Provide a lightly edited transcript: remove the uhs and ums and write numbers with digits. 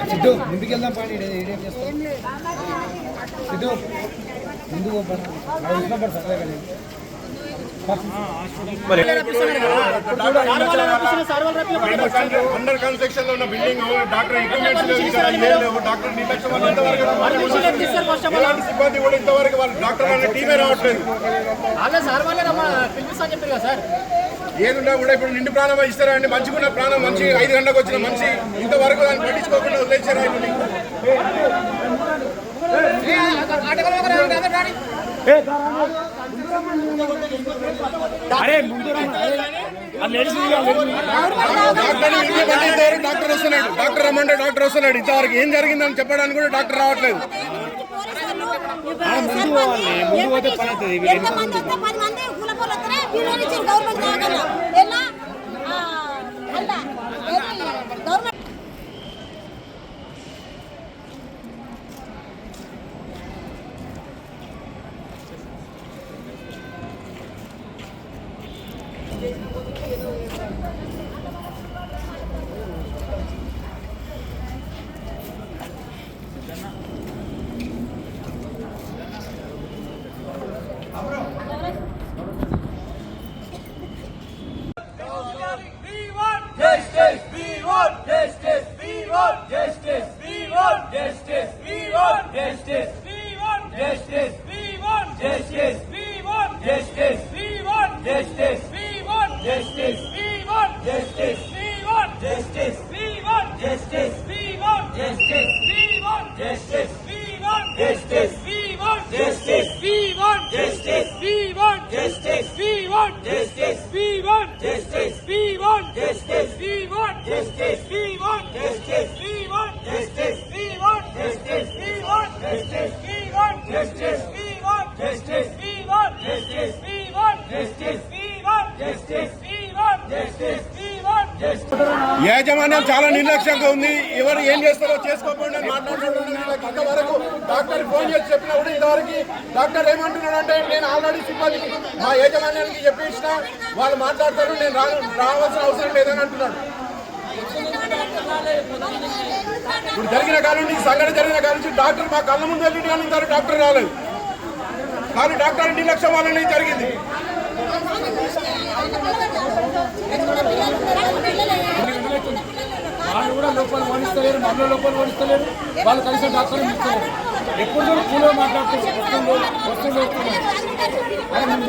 సిద్ధు ముందుకు వెళ్దాం పాడి సిద్ధు ముందుకు అండర్ కన్స్ట్రక్షన్ లో ఉన్న బిల్డింగ్ డాక్టర్ డాక్టర్ సిబ్బంది కూడా ఇంతవరకు వాళ్ళు డాక్టర్ అనే టీమే రావట్లేదు. ఏదుండా కూడా ఇప్పుడు నిండు ప్రాణం ఇస్తారా అండి? మంచిగున్న ప్రాణం మంచి 5 గంటలకు వచ్చిన మంచి ఇంతవరకు దాన్ని పట్టించుకోకుండా వదిలేసారా? డాక్టర్ వస్తున్నాడు, డాక్టర్ రమ్మంటే డాక్టర్ వస్తున్నాడు. ఇంతవరకు ఏం జరిగిందని చెప్పడానికి కూడా డాక్టర్ రావట్లేదు. యాజమాన్యం చాలా నిర్లక్ష్యంగా ఉంది. ఎవరు ఏం చేస్తారో చేసుకోకుండా మాట్లాడుతున్నారు. ఇంతవరకు డాక్టర్ ఫోన్ చేసి చెప్పినా కూడా ఇంతవరకు డాక్టర్ ఏమంటున్నాడు అంటే, నేను ఆల్రెడీ సిబ్బందికి మా యాజమాన్యానికి చెప్పేసిన వాళ్ళు మాట్లాడతారు, నేను రావాల్సిన అవసరం లేదని అంటున్నాడు. ఇప్పుడు జరిగిన కాలం నుంచి సంఘటన జరిగిన కాలం నుంచి డాక్టర్ మా కళ్ళ ముందు వెళ్ళి కానీ ఇంతవరకు డాక్టర్ రాలేదు. కానీ డాక్టర్ నిర్లక్ష్యం వల్లనే జరిగింది. వాళ్ళు కూడా లోపల ఓడిస్తలేరు, మనలో లోపల ఓడిస్తలేరు, వాళ్ళు కలిసి డాక్టర్లు ఇస్తలేరు. ఎప్పుడు కూడా కూలో మాట్లాడుతూ వస్తుండే